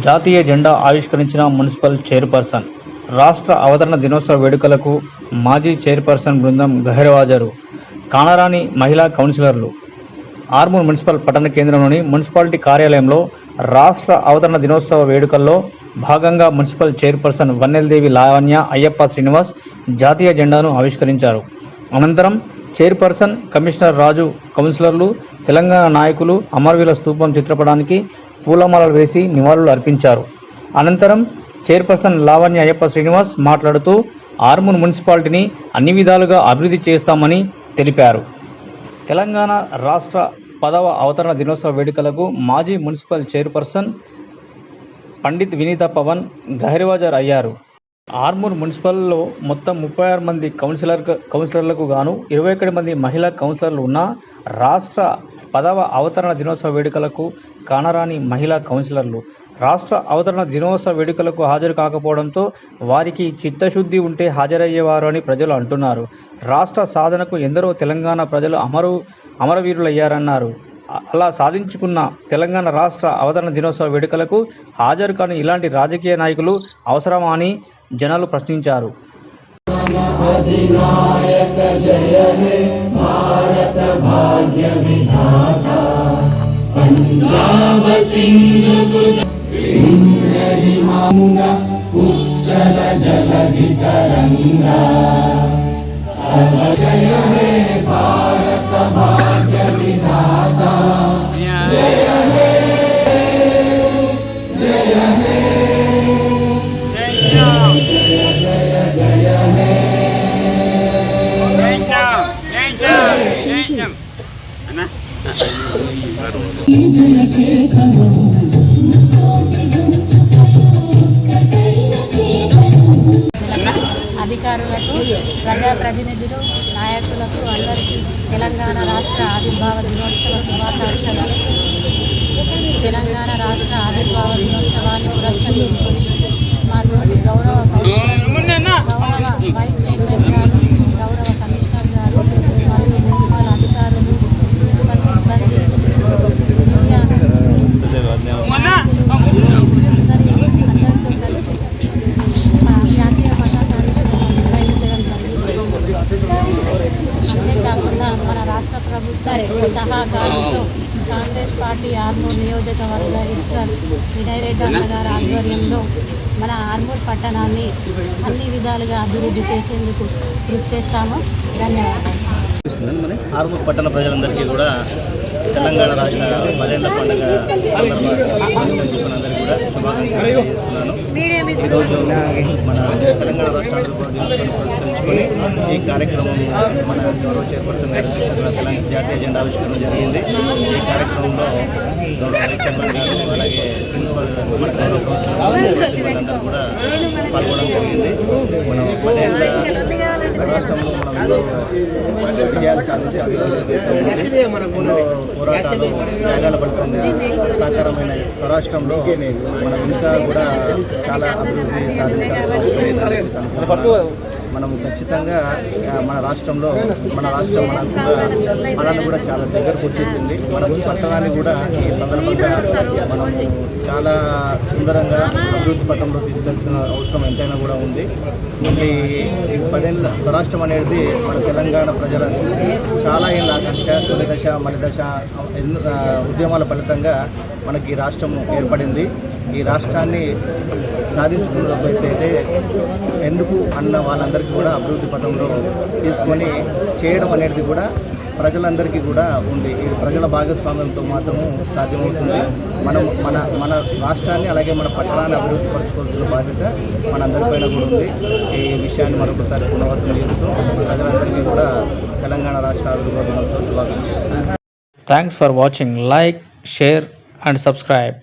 జాతీయ జెండా ఆవిష్కరించిన మున్సిపల్ చైర్పర్సన్. రాష్ట్ర అవతరణ దినోత్సవ వేడుకలకు మాజీ చైర్పర్సన్ బృందం గైర్హాజరు. కానరాని మహిళా కౌన్సిలర్లు. ఆర్మూర్ మున్సిపల్ పట్టణ కేంద్రంలోని మున్సిపాలిటీ కార్యాలయంలో రాష్ట్ర అవతరణ దినోత్సవ వేడుకల్లో భాగంగా మున్సిపల్ చైర్పర్సన్ వన్నెలదేవి లావణ్య అయ్యప్ప శ్రీనివాస్ జాతీయ జెండాను ఆవిష్కరించారు. అనంతరం చైర్పర్సన్, కమిషనర్ రాజు, కౌన్సిలర్లు, తెలంగాణ నాయకులు అమరవీరుల స్తూపం చిత్రపటానికి పూలమాలలు వేసి నివాళులు అర్పించారు. అనంతరం చైర్పర్సన్ లావణ్య అయ్యప్ప శ్రీనివాస్ మాట్లాడుతూ ఆర్మూర్ మున్సిపాలిటీని అన్ని విధాలుగా అభివృద్ధి చేస్తామని తెలిపారు. తెలంగాణ రాష్ట్ర 10వ అవతరణ దినోత్సవ వేడుకలకు మాజీ మున్సిపల్ చైర్పర్సన్ పండిత్ వినీత పవన్ గైర్హాజరు అయ్యారు. ఆర్మూర్ మున్సిపల్లో మొత్తం 36 మంది కౌన్సిలర్లకు గాను 21 మంది మహిళా కౌన్సిలర్లు ఉన్న రాష్ట్ర 10వ అవతరణ దినోత్సవ వేడుకలకు కానరాని మహిళా కౌన్సిలర్లు రాష్ట్ర అవతరణ దినోత్సవ వేడుకలకు హాజరు కాకపోవడంతో వారికి చిత్తశుద్ధి ఉంటే హాజరయ్యేవారు అని ప్రజలు అంటున్నారు. రాష్ట్ర సాధనకు ఎందరో తెలంగాణ ప్రజలు అమరవీరులయ్యారన్నారు. అలా సాధించుకున్న తెలంగాణ రాష్ట్ర అవతరణ దినోత్సవ వేడుకలకు హాజరు కాని ఇలాంటి రాజకీయ నాయకులు అవసరమా అని జనాలు ప్రశ్నించారు. अधिनायक जय हे भारत भाग्य विधाता पंजाब सिंध विंध्य हिमांग उच्चल जलधि तरंगा तव जय हे भारत भाग्य विधाता जय हे जय हे అధికారులకు, ప్రజాప్రతినిధులు, నాయకులకు అందరికీ తెలంగాణ రాష్ట్ర ఆవిర్భావ దినోత్సవ శుభాకాంక్షలు. తెలంగాణ రాష్ట్ర ఆవిర్భావ దినోత్సవాన్ని పురస్కరించుకొని మా గౌరవ వైస్ చైర్మన్ గారు, గౌరవ కమిషనర్ గారు మరియు మున్సిపల్ అధికారులు, మున్సిపల్ సిబ్బంది, మీడియా అందరితో కలిసి జాతీయ పతాకాన్ని నిర్వహించడం జరిగింది. అంతేకాకుండా మన రాష్ట్ర ప్రభుత్వ సహకారంతో కాంగ్రెస్ పార్టీ ఆర్మూర్ నియోజకవర్గ ఇన్ఛార్జ్ వినయ్ రెడ్డి అన్న గారి ఆధ్వర్యంలో మన ఆర్మూర్ పట్టణాన్ని అన్ని విధాలుగా అభివృద్ధి చేసేందుకు కృషి చేస్తాము. ధన్యవాదాలు. ఆర్మూర్ పట్టణ ప్రజలందరికీ కూడా తెలంగాణ రాష్ట్ర 10ఏళ్ల పండుగ సందర్భంగా కూడా శుభాకాంక్షలు తెలియజేస్తున్నాను. ఈరోజు మన తెలంగాణ రాష్ట్ర ఆవిర్భావ దినోత్సవాన్ని పురస్కరించుకొని ఈ కార్యక్రమం మన గౌరవ చైర్పర్సన్ గారి జాతీయ జెండా ఆవిష్కరణ జరిగింది. ఈ కార్యక్రమంలో గౌరవ వైస్ చైర్మన్ గారు, అలాగే ప్రిన్సిపల్ మన గౌరవ కౌన్సిలర్ సిబ్బంది కూడా పాల్గొనడం జరిగింది. మనం 10ఏళ్ల రాష్ట్రంలో మనం విజయాలు సాధించాల్సిన పోరాటాలు, త్యాగాల ఫలితంగా సాకారమైన స్వరాష్ట్రంలో మనం ఇంకా కూడా చాలా అభివృద్ధి సాధించాల్సిన అవసరం. మనం ఖచ్చితంగా మన రాష్ట్రంలో మనకు కూడా చాలా దగ్గరకు వచ్చేసింది. మన పట్టణాన్ని కూడా ఈ సందర్భంగా మనము చాలా సుందరంగా అభివృద్ధి పథంలో తీసుకెళ్లాల్సిన అవసరం ఎంతైనా కూడా ఉంది. మళ్ళీ ఈ 10ఏళ్ల స్వరాష్ట్రం అనేది మన తెలంగాణ ప్రజల చాలా ఏళ్ళ ఆకాంక్ష, తొలి దశ, మలి దశ ఉద్యమాల ఫలితంగా మనకి రాష్ట్రం ఏర్పడింది. ఈ రాష్ట్రాన్ని సాధించుకున్నట్లయితే ఎందుకు అన్న వాళ్ళందరికీ కూడా అభివృద్ధి పథంలో తీసుకొని చేయడం అనేది కూడా ప్రజలందరికీ కూడా ఉంది. ఈ ప్రజల భాగస్వామ్యంతో మాత్రము సాధ్యమవుతుంది. మన రాష్ట్రాన్ని, అలాగే మన పట్టణాన్ని అభివృద్ధి పరచుకోవాల్సిన బాధ్యత మనందరిపైన కూడా ఉంది. ఈ విషయాన్ని మరొకసారి పునరావృతం చేస్తూ ప్రజలందరికీ కూడా తెలంగాణ రాష్ట్ర ఆవిర్భావ దినోత్సవ శుభాకాంక్షలు. Thanks for watching. Like, share and subscribe.